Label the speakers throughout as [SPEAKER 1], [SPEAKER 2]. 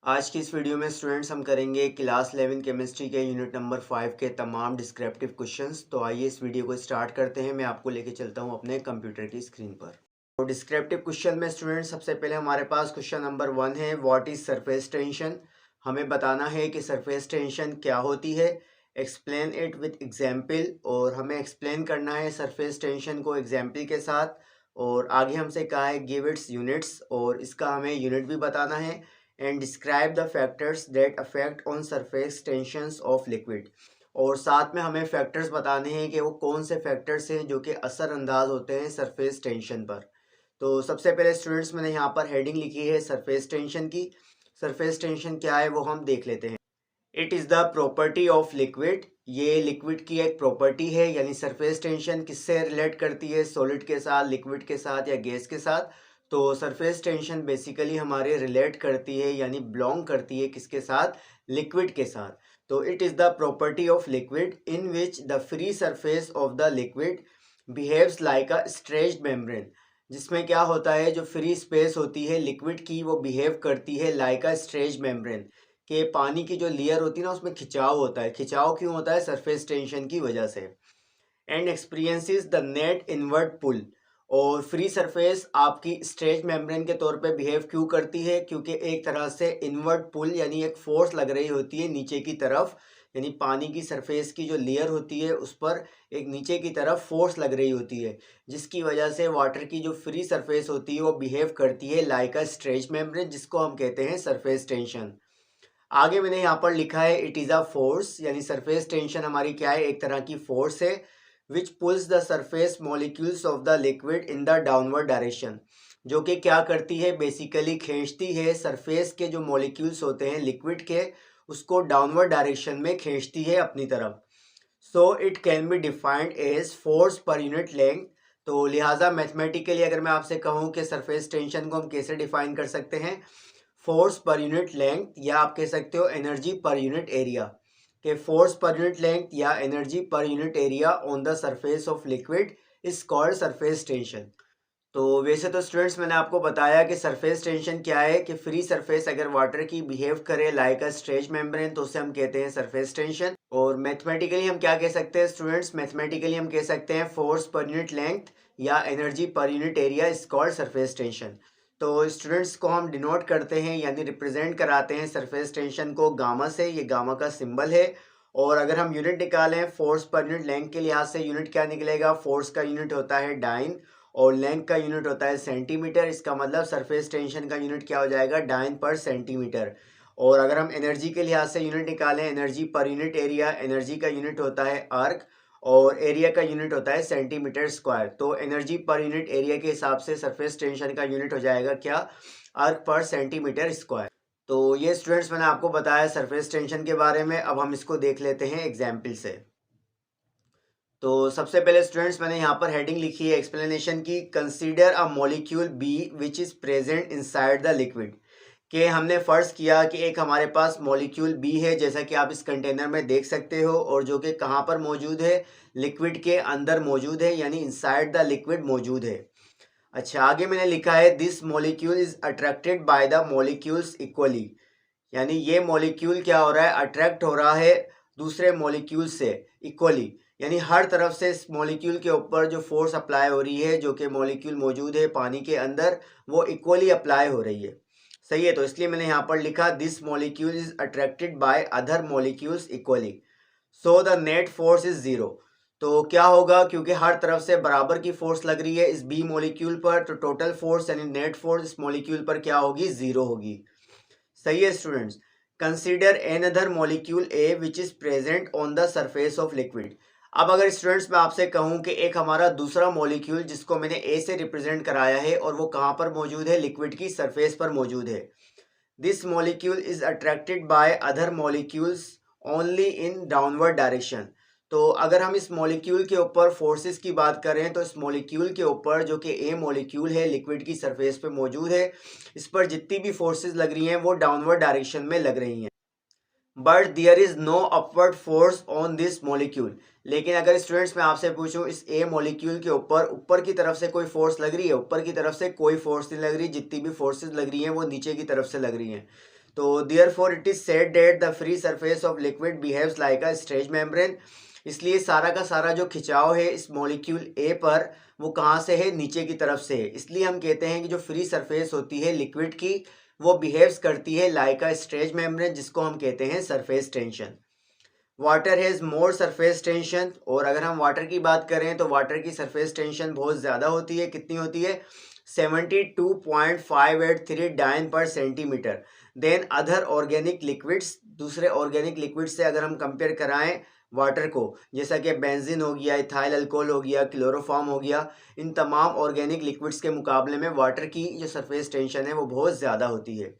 [SPEAKER 1] आज की इस वीडियो में स्टूडेंट्स हम करेंगे क्लास 11 केमिस्ट्री के यूनिट नंबर 5 के तमाम डिस्क्रिप्टिव क्वेश्चंस। तो आइए इस वीडियो को स्टार्ट करते हैं। मैं आपको लेके चलता हूं अपने कंप्यूटर की स्क्रीन पर। तो डिस्क्रिप्टिव क्वेश्चन में स्टूडेंट्स सबसे पहले हमारे पास क्वेश्चन नंबर 1 है, व्हाट इज सरफेस टेंशन। हमें बताना है कि सरफेस टेंशन क्या होती है। एक्सप्लेन इट विथ एग्जाम्पल, और हमें एक्सप्लेन करना है सरफेस टेंशन को एग्जाम्पल के साथ। और आगे हमसे कहा है गिव इट्स यूनिट्स, और इसका हमें यूनिट भी बताना है। And describe the factors that affect on surface tensions of liquid. और साथ में हमें फैक्टर्स बताने हैं कि वो कौन से फैक्टर्स हैं जो कि असरअंदाज होते हैं सरफेस टेंशन पर। तो सबसे पहले स्टूडेंट्स मैंने यहाँ पर हेडिंग लिखी है सरफेस टेंशन की। सरफेस टेंशन क्या है वो हम देख लेते हैं। It is the property of liquid. ये लिक्विड की एक प्रॉपर्टी है, यानी सरफेस टेंशन किससे रिलेट करती है, सॉलिड के साथ, लिक्विड के साथ या गैस के साथ। तो सरफेस टेंशन बेसिकली हमारे रिलेट करती है यानी बिलोंग करती है किसके साथ, लिक्विड के साथ। तो it is the property of liquid in which the free surface of the liquid behaves like a stretched membrane. जिसमें क्या होता है, जो फ्री स्पेस होती है लिक्विड की वो बिहेव करती है लाइक अ स्ट्रेच्ड मेम्ब्रेन। कि पानी की जो लेयर होती है ना उसमें खिंचाव होता है। खिंचाव क्यों होता है, सरफेस टेंशन की वजह से। And experiences the net inward pull. और फ्री सरफेस आपकी स्ट्रेच मेम्ब्रेन के तौर पे बिहेव क्यों करती है, क्योंकि एक तरह से इनवर्ट पुल यानी एक फोर्स लग रही होती है नीचे की तरफ। यानी पानी की सरफेस की जो लेयर होती है उस पर एक नीचे की तरफ फोर्स लग रही होती है, जिसकी वजह से वाटर की जो फ्री सरफेस होती है वो बिहेव करती है लाइक अ स्ट्रेच मेम्ब्रेन, जिसको हम कहते हैं सरफेस टेंशन। आगे मैंने यहाँ पर लिखा है इट इज़ अ फोर्स, यानी सरफेस टेंशन हमारी क्या है, एक तरह की फोर्स है which pulls the surface molecules of the liquid in the downward direction. जो कि क्या करती है, बेसिकली खींचती है सरफेस के जो मॉलिक्यूल्स होते हैं लिक्विड के, उसको डाउनवर्ड डायरेक्शन में खींचती है अपनी तरफ। So it can be defined as force per unit length. तो लिहाजा मैथमेटिकली अगर मैं आपसे कहूँ कि सरफेस टेंशन को हम कैसे डिफाइन कर सकते हैं, फोर्स पर यूनिट लेंथ, या आप कह सकते हो एनर्जी पर यूनिट एरिया। के फोर्स पर यूनिट लेंथ या energy per unit area on the surface of liquid is called surface tension. तो वैसे तो स्टूडेंट्स मैंने आपको बताया कि सरफेस टेंशन क्या है, कि फ्री सरफेस अगर वाटर की बिहेव करे लाइक अ स्ट्रेच मेम्ब्रेन तो उसे हम कहते हैं सरफेस टेंशन। और मैथमेटिकली हम क्या कह सकते हैं स्टूडेंट्स, मैथमेटिकली हम कह सकते हैं फोर्स पर यूनिट लेंथ या energy per unit area is called surface tension. तो स्टूडेंट्स को हम डिनोट करते हैं यानी रिप्रेजेंट कराते हैं सरफेस टेंशन को गामा से। ये गामा का सिंबल है। और अगर हम यूनिट निकालें फोर्स पर यूनिट लेंथ के लिहाज से, यूनिट क्या निकलेगा, फोर्स का यूनिट होता है डाइन और लेंथ का यूनिट होता है सेंटीमीटर। इसका मतलब सरफेस टेंशन का यूनिट क्या हो जाएगा, डाइन पर सेंटीमीटर। और अगर हम एनर्जी के लिहाज से यूनिट निकालें, energy per unit area, energy का यूनिट होता है अर्क और एरिया का यूनिट होता है सेंटीमीटर स्क्वायर। तो एनर्जी पर यूनिट एरिया के हिसाब से सरफेस टेंशन का यूनिट हो जाएगा क्या, अर्क पर सेंटीमीटर स्क्वायर। तो ये स्टूडेंट्स मैंने आपको बताया सरफेस टेंशन के बारे में। अब हम इसको देख लेते हैं एग्जाम्पल से। तो सबसे पहले स्टूडेंट्स मैंने यहाँ पर हेडिंग लिखी है एक्सप्लेनेशन की, consider a molecule B which is present inside the liquid. कि हमने फर्ज किया कि एक हमारे पास मॉलिक्यूल बी है, जैसा कि आप इस कंटेनर में देख सकते हो, और जो कि कहाँ पर मौजूद है, लिक्विड के अंदर मौजूद है, यानी इनसाइड द लिक्विड मौजूद है। अच्छा, आगे मैंने लिखा है this molecule is attracted by the molecules equally. यानी ये मॉलिक्यूल क्या हो रहा है, अट्रैक्ट हो रहा है दूसरे मॉलिक्यूल से इक्वली। यानी हर तरफ से इस मॉलिक्यूल के ऊपर जो फोर्स अप्लाई हो रही है, जो कि मॉलिक्यूल मौजूद है पानी के अंदर, वो इक्वली अप्लाई हो रही है। सही है, तो इसलिए मैंने यहाँ पर लिखा this molecule is attracted by other molecules equally, so the net force is zero. तो क्या होगा, क्योंकि हर तरफ से बराबर की फोर्स लग रही है इस बी मॉलिक्यूल पर, तो टोटल फोर्स यानी नेट फोर्स इस मॉलिक्यूल पर क्या होगी, जीरो होगी। सही है students. Consider N other molecule A which is present on the surface of liquid. अब अगर स्टूडेंट्स मैं आपसे कहूं कि एक हमारा दूसरा मॉलिक्यूल जिसको मैंने ए से रिप्रेजेंट कराया है, और वो कहां पर मौजूद है, लिक्विड की सरफेस पर मौजूद है। This molecule is attracted by other molecules only in downward direction. तो अगर हम इस मॉलिक्यूल के ऊपर फोर्सेस की बात करें, तो इस मॉलिक्यूल के ऊपर जो कि ए मॉलिक्यूल है लिक्विड की सरफेस पे मौजूद है, इस पर जितनी भी फोर्सेस लग रही हैं वो डाउनवर्ड डायरेक्शन में लग रही हैं। But there is no upward force on this molecule. लेकिन अगर स्टूडेंट्स मैं आपसे पूछूं इस ए मॉलिक्यूल के ऊपर ऊपर की तरफ से कोई फोर्स लग रही है, ऊपर की तरफ से कोई फोर्स नहीं लग रही, जितनी भी फोर्सेस लग रही हैं वो नीचे की तरफ से लग रही हैं। तो therefore it is said that the free surface of liquid behaves like a stretch membrane. इसलिए सारा का सारा जो खिंचाव है इस मॉलिक्यूल ए पर वो कहाँ से है, नीचे की तरफ से है। इसलिए हम कहते हैं कि जो फ्री सरफेस होती है लिक्विड की वो बिहेव्स करती है लाइक अ स्ट्रेच मेम्ब्रेन, जिसको हम कहते हैं surface tension. Water has more surface tension, और अगर हम वाटर की बात करें तो वाटर की सरफेस टेंशन बहुत ज़्यादा होती है। कितनी होती है? 72.583 dyne per centimetre than other organic liquids. दूसरे ऑर्गेनिक लिक्विड से अगर हम कंपेयर कराएं वाटर को, जैसा कि बेंजीन हो गया, इथाइल अल्कोहल हो गया, क्लोरोफॉर्म हो गया, इन तमाम ऑर्गेनिक लिक्विड्स के मुकाबले में वाटर की जो सरफेस टेंशन है वो बहुत ज़्यादा होती है।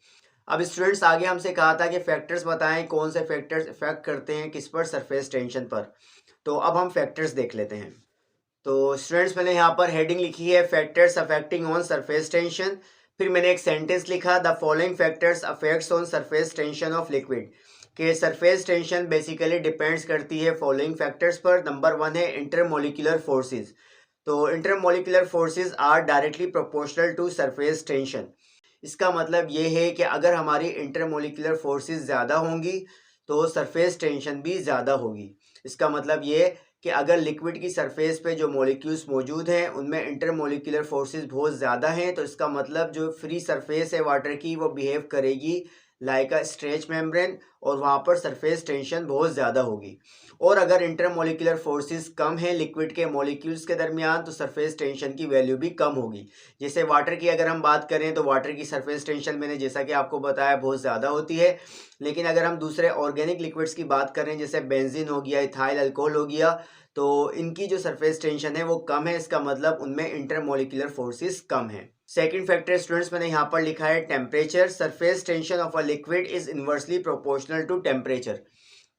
[SPEAKER 1] अब स्टूडेंट्स आगे हमसे कहा था कि फैक्टर्स बताएं, कौन से फैक्टर्स इफेक्ट करते हैं किस पर, सरफेस टेंशन पर। तो अब हम फैक्टर्स देख लेते हैं। तो स्टूडेंट्स मैंने यहाँ पर हेडिंग लिखी है factors affecting on surface tension. फिर मैंने एक सेंटेंस लिखा, the following factors affects on surface tension of liquid. कि सरफेस टेंशन बेसिकली डिपेंड्स करती है फॉलोइंग फैक्टर्स पर। नंबर 1 है इंटरमोलिकुलर फोर्सेस। तो intermolecular forces are directly proportional to surface tension. इसका मतलब ये है कि अगर हमारी इंटरमोलिकुलर फोर्सेस ज़्यादा होंगी तो सरफेस टेंशन भी ज़्यादा होगी। इसका मतलब ये कि अगर लिक्विड की सरफेस पे जो मॉलिक्यूल्स मौजूद हैं उनमें इंटरमोलिकुलर फोर्सेस बहुत ज़्यादा हैं, तो इसका मतलब जो फ्री सरफेस है वाटर की वो बिहेव करेगी लाइक अ स्ट्रेच मेम्ब्रेन, और वहाँ पर सरफेस टेंशन बहुत ज़्यादा होगी। और अगर इंटरमोलिकुलर फोर्सेस कम है लिक्विड के मॉलिक्यूल्स के दरमियान तो सरफेस टेंशन की वैल्यू भी कम होगी। जैसे वाटर की अगर हम बात करें तो वाटर की सरफेस टेंशन मैंने जैसा कि आपको बताया बहुत ज़्यादा होती है, लेकिन अगर हम दूसरे ऑर्गेनिक लिक्विड्स की बात करें जैसे बेंजीन हो गया, इथाइल अल्कोहल हो गया, तो इनकी जो सरफेस टेंशन है वो कम है। इसका मतलब उनमें इंटरमोलिकुलर फोर्सेस कम है। सेकंड फैक्टर स्टूडेंट्स मैंने यहाँ पर लिखा है temperature. Surface tension of a liquid is inversely proportional to temperature.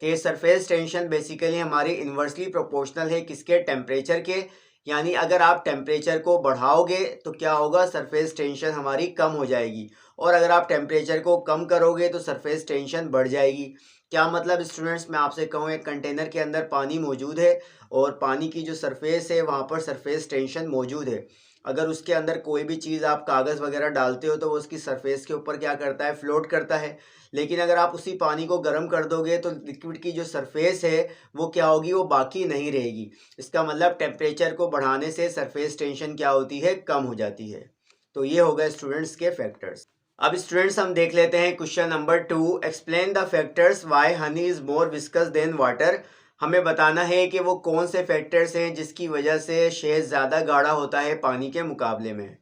[SPEAKER 1] कि सरफेस टेंशन बेसिकली हमारी इन्वर्सली प्रोपोर्शनल है किसके, टेम्परेचर के। यानी अगर आप टेम्परेचर को बढ़ाओगे तो क्या होगा, सरफेस टेंशन हमारी कम हो जाएगी, और अगर आप टेम्परेचर को कम करोगे तो सरफेस टेंशन बढ़ जाएगी। क्या मतलब स्टूडेंट्स, मैं आपसे कहूँ एक कंटेनर के अंदर पानी मौजूद है और पानी की जो सरफेस है वहाँ पर सरफेस टेंशन मौजूद है। अगर उसके अंदर कोई भी चीज़ आप कागज़ वगैरह डालते हो तो वो उसकी सरफेस के ऊपर क्या करता है, फ्लोट करता है। लेकिन अगर आप उसी पानी को गर्म कर दोगे तो लिक्विड की जो सरफेस है वो क्या होगी, वो बाकी नहीं रहेगी। इसका मतलब टेम्परेचर को बढ़ाने से सरफेस टेंशन क्या होती है, कम हो जाती है। तो ये हो गए स्टूडेंट्स के फैक्टर्स। अब स्टूडेंट्स हम देख लेते हैं question number 2, explain the factors why honey is more viscous than water. हमें बताना है कि वो कौन से फैक्टर्स हैं जिसकी वजह से शहद ज़्यादा गाढ़ा होता है पानी के मुकाबले में।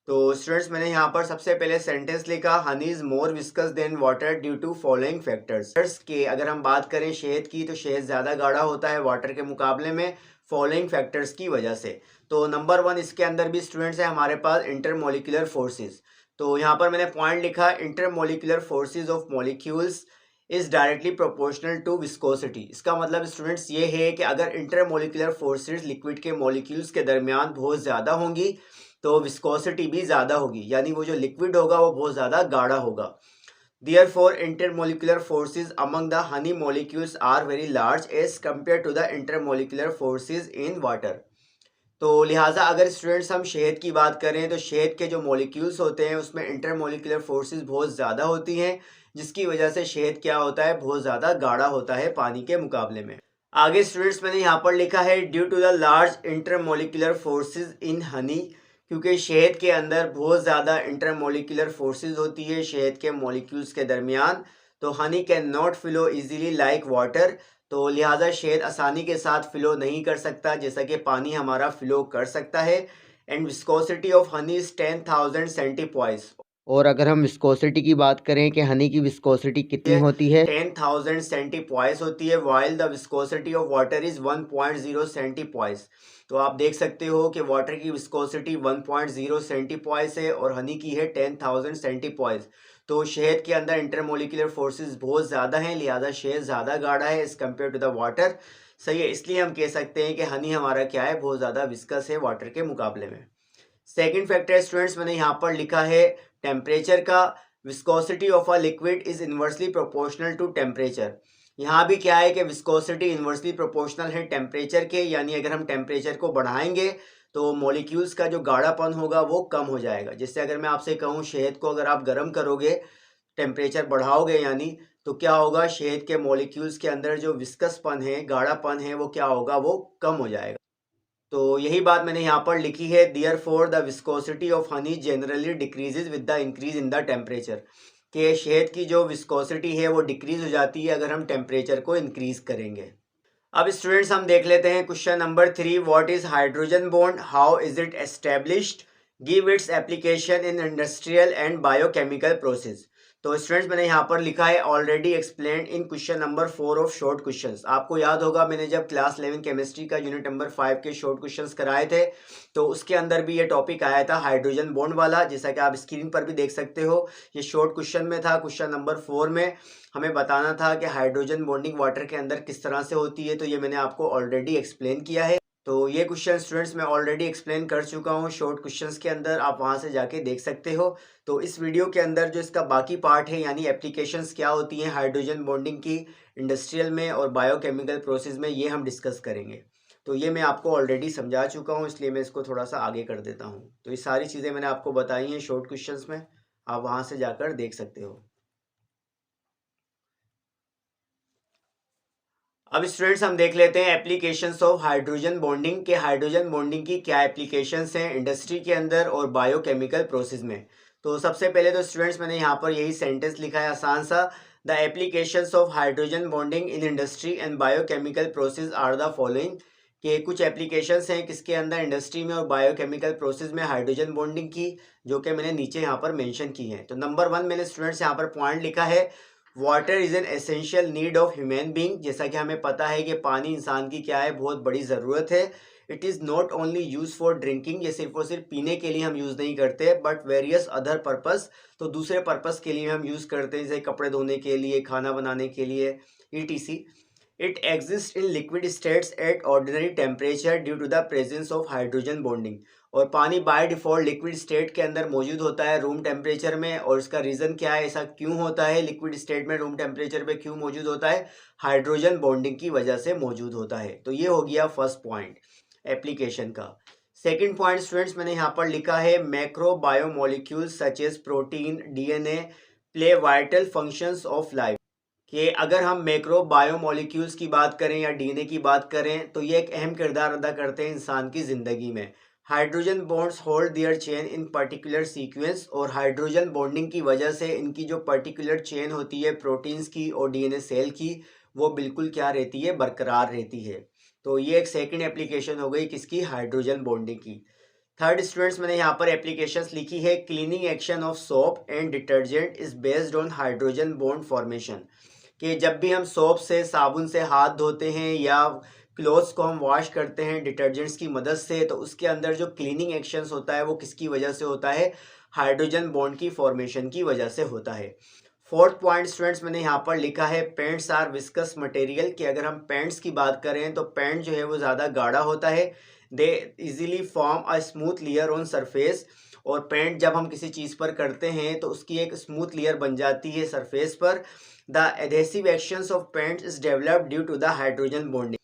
[SPEAKER 1] तो स्टूडेंट्स मैंने यहाँ पर सबसे पहले सेंटेंस लिखा, honey is more viscous than water due to following factors. के अगर हम बात करें शहद की तो शहद ज़्यादा गाढ़ा होता है वाटर के मुकाबले में फॉलोइंग फैक्टर्स की वजह से। तो नंबर 1 इसके अंदर भी स्टूडेंट्स है हमारे पास इंटरमोलिकुलर फोर्सेस। तो यहाँ पर मैंने पॉइंट लिखा, intermolecular forces of molecules is directly proportional to viscosity. इसका मतलब स्टूडेंट्स ये है कि अगर इंटरमोलिकुलर फोर्सेस लिक्विड के मॉलिक्यूल्स के दरमियान बहुत ज़्यादा होंगी तो विस्कोसिटी भी ज़्यादा होगी, यानी वो जो लिक्विड होगा वो बहुत ज़्यादा गाढ़ा होगा। Therefore, intermolecular forces among the honey molecules are very large as compared to the intermolecular forces in water. तो लिहाजा अगर स्टूडेंट्स हम शहद की बात करें तो शहद के जो मॉलिक्यूल्स होते हैं उसमें इंटरमोलिकुलर फोर्सेस बहुत ज़्यादा होती हैं, जिसकी वजह से शहद क्या होता है, बहुत ज़्यादा गाढ़ा होता है पानी के मुकाबले में। आगे स्टूडेंट्स मैंने यहाँ पर लिखा है, due to the large intermolecular forces in honey. क्योंकि शहद के अंदर बहुत ज़्यादा इंटरमोलिकुलर फोर्सेस होती है शहद के मॉलिक्यूल्स के दरमियान, तो Honey can not flow easily like water. तो लिहाजा शहद आसानी के साथ फ्लो नहीं कर सकता जैसा कि पानी हमारा फ्लो कर सकता है। And viscosity of honey is 10,000 सेंटीपॉइस। और अगर हम विस्कोसिटी की बात करें कि हनी की विस्कोसिटी कितनी होती है, 10,000 सेंटीपॉइस होती है, while the viscosity of water is 1.0 सेंटीपॉइस। तो आप देख सकते हो कि वाटर की विस्कोसिटी 1.0 सेंटीपॉइस है और हनी की है 10,000 सेंटीपॉइस। तो शहद के अंदर इंटरमोलिकुलर फोर्सेस बहुत ज़्यादा हैं, लिहाजा शहद ज़्यादा गाढ़ा है as compare to the water. सही है, इसलिए हम कह सकते हैं कि हनी हमारा क्या है, बहुत ज़्यादा विस्कस है वाटर के मुकाबले में। सेकेंड फैक्टर स्टूडेंट्स मैंने यहाँ पर लिखा है टेम्परेचर का। Viscosity of a liquid is inversely proportional to temperature. यहाँ भी क्या है कि विस्कोसिटी इन्वर्सली प्रोपोर्शनल है टेम्परेचर के, यानी अगर हम टेम्परेचर को बढ़ाएंगे तो मॉलिक्यूल्स का जो गाढ़ापन होगा वो कम हो जाएगा। जैसे अगर मैं आपसे कहूँ शहद को अगर आप गर्म करोगे टेम्परेचर बढ़ाओगे यानी, तो क्या होगा, शहद के मॉलिक्यूल्स के अंदर जो विस्कसपन है, गाढ़ापन है, वो क्या होगा, वो कम हो जाएगा। तो यही बात मैंने यहाँ पर लिखी है, therefore the viscosity of honey generally decreases with the increase in the temperature, कि शहद की जो विस्कोसिटी है वो डिक्रीज हो जाती है अगर हम टेम्परेचर को इंक्रीज करेंगे। अब स्टूडेंट्स हम देख लेते हैं question number 3, what is hydrogen bond, how is it established, give its application in industrial and biochemical process. तो स्टूडेंट्स मैंने यहाँ पर लिखा है already explained in question number 4 of short questions. आपको याद होगा मैंने जब क्लास 11 केमिस्ट्री का यूनिट नंबर 5 के शॉर्ट क्वेश्चंस कराए थे, तो उसके अंदर भी ये टॉपिक आया था हाइड्रोजन बॉन्ड वाला, जैसा कि आप स्क्रीन पर भी देख सकते हो। ये शॉर्ट क्वेश्चन में था, क्वेश्चन नंबर 4 में हमें बताना था कि हाइड्रोजन बॉन्डिंग वाटर के अंदर किस तरह से होती है, तो ये मैंने आपको ऑलरेडी एक्सप्लेन किया है। तो ये क्वेश्चन स्टूडेंट्स मैं ऑलरेडी एक्सप्लेन कर चुका हूँ शॉर्ट क्वेश्चंस के अंदर, आप वहाँ से जाके देख सकते हो। तो इस वीडियो के अंदर जो इसका बाकी पार्ट है, यानी एप्लीकेशंस क्या होती हैं हाइड्रोजन बॉन्डिंग की इंडस्ट्रियल में और बायोकेमिकल प्रोसेस में, ये हम डिस्कस करेंगे। तो ये मैं आपको ऑलरेडी समझा चुका हूँ, इसलिए मैं इसको थोड़ा सा आगे कर देता हूँ। तो ये सारी चीज़ें मैंने आपको बताई हैं शॉर्ट क्वेश्चंस में, आप वहाँ से जाकर देख सकते हो। अब स्टूडेंट्स हम देख लेते हैं एप्लीकेशंस ऑफ हाइड्रोजन बॉन्डिंग, के हाइड्रोजन बॉन्डिंग की क्या एप्लीकेशंस हैं इंडस्ट्री के अंदर और बायोकेमिकल प्रोसेस में। तो सबसे पहले तो स्टूडेंट्स मैंने यहाँ पर यही सेंटेंस लिखा है आसान सा, the applications of hydrogen bonding in industry and biochemical process are the following, के कुछ एप्लीकेशंस हैं किसके अंदर, इंडस्ट्री में और बायोकेमिकल प्रोसेस में हाइड्रोजन बॉन्डिंग की, जो कि मैंने नीचे यहाँ पर मेंशन की है। तो नंबर 1 मैंने स्टूडेंट्स यहाँ पर पॉइंट लिखा है, water is an essential need of human being, जैसा कि हमें पता है कि पानी इंसान की क्या है, बहुत बड़ी ज़रूरत है। It is not only use for drinking, ये सिर्फ और सिर्फ पीने के लिए हम यूज़ नहीं करते, बट वेरियस अदर पर्पस, तो दूसरे पर्पस के लिए हम यूज़ करते हैं, जैसे कपड़े धोने के लिए, खाना बनाने के लिए, etc. It exist in liquid states at ordinary temperature due to the presence of hydrogen bonding, और पानी बाय डिफॉल्ट लिक्विड स्टेट के अंदर मौजूद होता है रूम टेम्परेचर में। और इसका रीज़न क्या है, ऐसा क्यों होता है, लिक्विड स्टेट में रूम टेम्परेचर पे क्यों मौजूद होता है, हाइड्रोजन बॉन्डिंग की वजह से मौजूद होता है। तो ये हो गया फर्स्ट पॉइंट एप्लीकेशन का। सेकेंड पॉइंट स्टूडेंट्स मैंने यहाँ पर लिखा है, macro biomolecules such as protein, DNA play vital functions of life, कि अगर हम मैक्रो बायोमोलिक्यूल्स की बात करें या डीएनए की बात करें, तो ये एक अहम किरदार अदा करते हैं इंसान की ज़िंदगी में। Hydrogen bonds hold their chain in particular sequence, और हाइड्रोजन बॉन्डिंग की वजह से इनकी जो पर्टिकुलर चेन होती है प्रोटीन्स की और डीएनए सेल की, वो बिल्कुल क्या रहती है, बरकरार रहती है। तो ये एक सेकंड एप्लीकेशन हो गई किसकी, हाइड्रोजन बॉन्डिंग की। थर्ड स्टूडेंट्स मैंने यहाँ पर एप्लीकेशंस लिखी है, cleaning action of soap and detergent is based on hydrogen bond formation, कि जब भी हम सोप से, साबुन से हाथ धोते हैं या क्लोथ्स को हम वॉश करते हैं डिटर्जेंट्स की मदद से, तो उसके अंदर जो क्लीनिंग एक्शंस होता है वो किसकी वजह से होता है, हाइड्रोजन बॉन्ड की फॉर्मेशन की वजह से होता है। फोर्थ पॉइंट स्टूडेंट्स मैंने यहाँ पर लिखा है, पेंट्स आर विस्कस मटेरियल, कि अगर हम पेंट्स की बात करें तो पेंट जो है वो ज़्यादा गाढ़ा होता है, they easily form a smooth layer on surface, और पेंट जब हम किसी चीज़ पर करते हैं तो उसकी एक स्मूथ लेयर बन जाती है सरफेस पर। The adhesive actions of paint is developed due to the hydrogen bonding,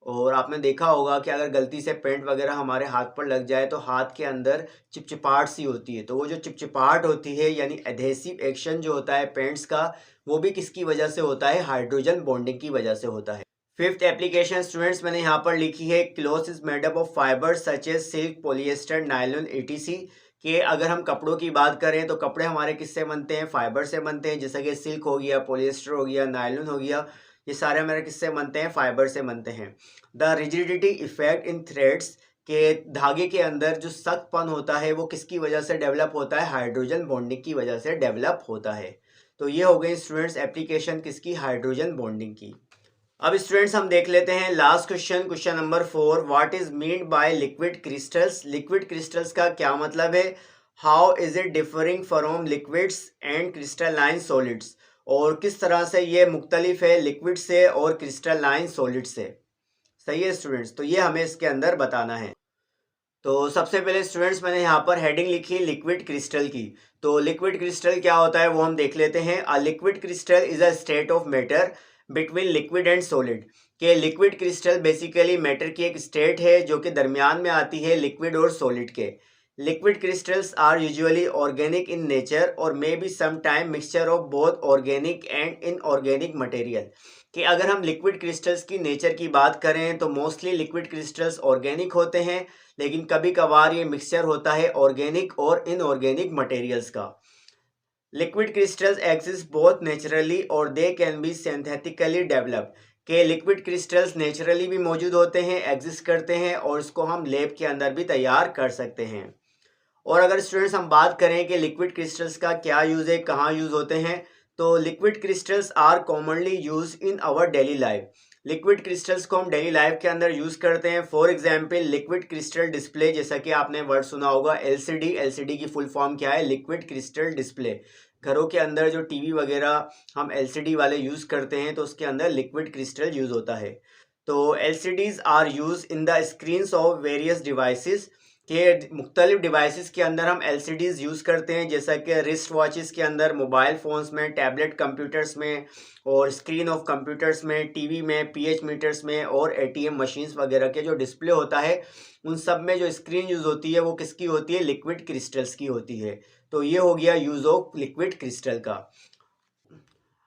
[SPEAKER 1] और आपने देखा होगा कि अगर गलती से पेंट वगैरह हमारे हाथ पर लग जाए तो हाथ के अंदर चिपचिपाहट सी होती है, तो वो जो चिपचिपाहट होती है यानी एडहेसिव एक्शन जो होता है पेंट्स का, वो भी किसकी वजह से होता है, हाइड्रोजन बॉन्डिंग की वजह से होता है। फिफ्थ एप्लीकेशन स्टूडेंट्स मैंने यहाँ पर लिखी है, cloth is made up of fibre such as silk, polyester, nylon, etc, कि अगर हम कपड़ों की बात करें तो कपड़े हमारे किससे बनते हैं, फाइबर से बनते हैं, जैसे कि सिल्क हो गया, पॉलिएस्टर हो गया, नायलॉन हो गया, ये सारे हमारे किससे बनते हैं, फाइबर से बनते हैं। The rigidity effect in threads, के धागे के अंदर जो सख्तपन होता है वो किसकी वजह से डेवलप होता है, हाइड्रोजन बॉन्डिंग की वजह से डेवलप होता है। तो ये हो गई स्टूडेंट्स एप्लीकेशन किसकी, हाइड्रोजन बॉन्डिंग की। अब स्टूडेंट्स हम देख लेते हैं last question, question number 4, what is mean by liquid crystals, liquid crystals का क्या मतलब है, how is it differing from liquids and crystalline solids, और किस तरह से ये मुख्तलिफ है लिक्विड से और क्रिस्टलाइन सॉलिड से। सही है स्टूडेंट्स, तो ये हमें इसके अंदर बताना है। तो सबसे पहले स्टूडेंट्स मैंने यहाँ पर हेडिंग लिखी लिक्विड क्रिस्टल की। तो लिक्विड क्रिस्टल क्या होता है वो हम देख लेते हैं। A liquid crystal is a state of matter between liquid and solid, के लिक्विड क्रिस्टल बेसिकली मैटर की एक स्टेट है जो कि दरमियान में आती है लिक्विड और सॉलिड के। Liquid crystals are usually organic in nature और may be some time mixture of both organic and inorganic material. कि अगर हम लिक्विड क्रिस्टल्स की नेचर की बात करें तो मोस्टली लिक्विड क्रिस्टल्स ऑर्गेनिक होते हैं, लेकिन कभी कभार ये मिक्सचर होता है ऑर्गेनिक और इनऑर्गेनिक मटेरियल्स का। Liquid crystals exist both naturally और they can be synthetically developed. के लिक्विड क्रिस्टल्स नेचुरली भी मौजूद होते हैं, एग्जिस्ट करते हैं, और इसको हम लैब के अंदर भी तैयार कर सकते हैं। और अगर स्टूडेंट्स हम बात करें कि लिक्विड क्रिस्टल्स का क्या यूज़ है, कहाँ यूज़ होते हैं, तो liquid crystals are commonly use in our daily life. Liquid crystals को हम डेली लाइफ के अंदर यूज़ करते हैं। For example liquid crystal display, जैसा कि आपने वर्ड सुना होगा एलसीडी। एलसीडी की फुल फॉर्म क्या है? Liquid crystal display. घरों के अंदर जो टीवी वगैरह हम एलसीडी वाले यूज़ करते हैं तो उसके अंदर लिक्विड क्रिस्टल यूज़ होता है। तो LCDs are use in the screens of various devices. के मुख्तलिफ डिवाइसेस के अंदर हम एलसीडीज यूज़ करते हैं, जैसा कि रिस्ट वॉचेस के अंदर, मोबाइल फ़ोन्स में, टैबलेट कंप्यूटर्स में, और स्क्रीन ऑफ कंप्यूटर्स में, टीवी में, पीएच मीटर्स में, और एटीएम मशीन्स वगैरह के जो डिस्प्ले होता है उन सब में जो स्क्रीन यूज़ होती है वो किसकी होती है? लिक्विड क्रिस्टल्स की होती है। तो ये हो गया यूज़ ऑफ लिक्विड क्रिस्टल का।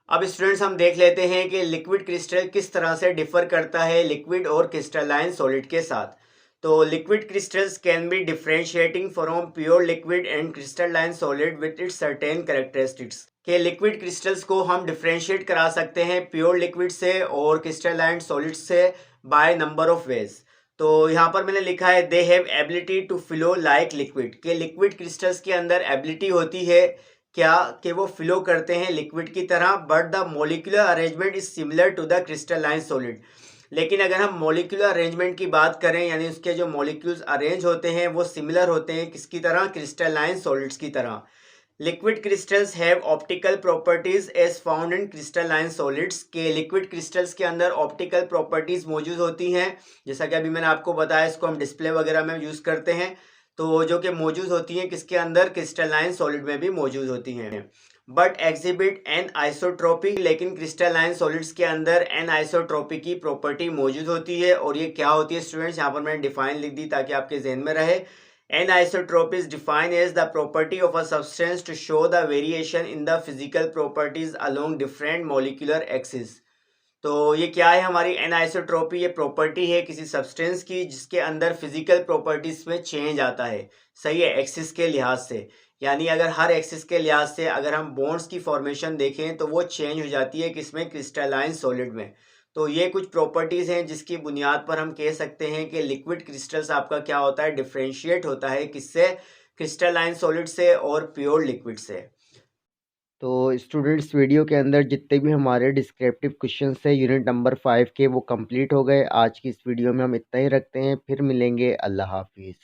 [SPEAKER 1] अब स्टूडेंट्स हम देख लेते हैं कि लिक्विड क्रिस्टल किस तरह से डिफर करता है लिक्विड और क्रिस्टलाइन सॉलिड के साथ। तो liquid crystals can be differentiating from pure liquid and crystalline solid with its certain characteristics. के लिक्विड क्रिस्टल्स को हम डिफरेंशिएट करा सकते हैं प्योर लिक्विड से और क्रिस्टलाइन सॉलिड से बाय नंबर ऑफ वेज। तो यहाँ पर मैंने लिखा है they have ability to flow like liquid. के लिक्विड क्रिस्टल्स के अंदर एबिलिटी होती है क्या? कि वो फ्लो करते हैं लिक्विड की तरह, but the molecular arrangement is similar to the crystalline solid. लेकिन अगर हम मोलिकुलर अरेंजमेंट की बात करें, यानी उसके जो मोलिक्यूल्स अरेंज होते हैं वो सिमिलर होते हैं किसकी तरह? क्रिस्टलाइन सॉलिड्स की तरह। Liquid crystals have optical properties as found in crystalline solids. के लिक्विड क्रिस्टल्स के अंदर ऑप्टिकल प्रॉपर्टीज मौजूद होती हैं, जैसा कि अभी मैंने आपको बताया, इसको हम डिस्प्ले वगैरह में यूज़ करते हैं। तो जो कि मौजूद होती हैं किसके अंदर? क्रिस्टलाइन सॉलिड में भी मौजूद होती हैं। But exhibit anisotropy. लेकिन क्रिस्टलाइन सॉलिड्स के अंदर एन आइसोट्रोपी की प्रॉपर्टी मौजूद होती है। और ये क्या होती है स्टूडेंट्स? यहाँ पर मैंने डिफाइन लिख दी ताकि आपके जहन में रहे। Anisotropy is defined as the property of a substance to show the variation in the physical properties along different molecular axis. तो ये क्या है हमारी एनआइसोट्रॉपी? ये प्रॉपर्टी है किसी सब्सटेंस की जिसके अंदर फिजिकल प्रॉपर्टीज में चेंज आता है, सही है, एक्सिस के लिहाज से। यानी अगर हर एक्सिस के लिहाज से अगर हम बॉन्ड्स की फॉर्मेशन देखें तो वो चेंज हो जाती है किसमें? क्रिस्टलाइन सॉलिड में। तो ये कुछ प्रॉपर्टीज हैं जिसकी बुनियाद पर हम कह सकते हैं कि लिक्विड क्रिस्टल्स आपका क्या होता है? डिफरेंशिएट होता है किससे? क्रिस्टलाइन सॉलिड से और प्योर लिक्विड से। तो स्टूडेंट्स वीडियो के अंदर जितने भी हमारे डिस्क्रिप्टिव क्वेश्चंस है यूनिट नंबर 5 के वो कंप्लीट हो गए। आज की इस वीडियो में हम इतना ही रखते हैं, फिर मिलेंगे। अल्लाह हाफिज़।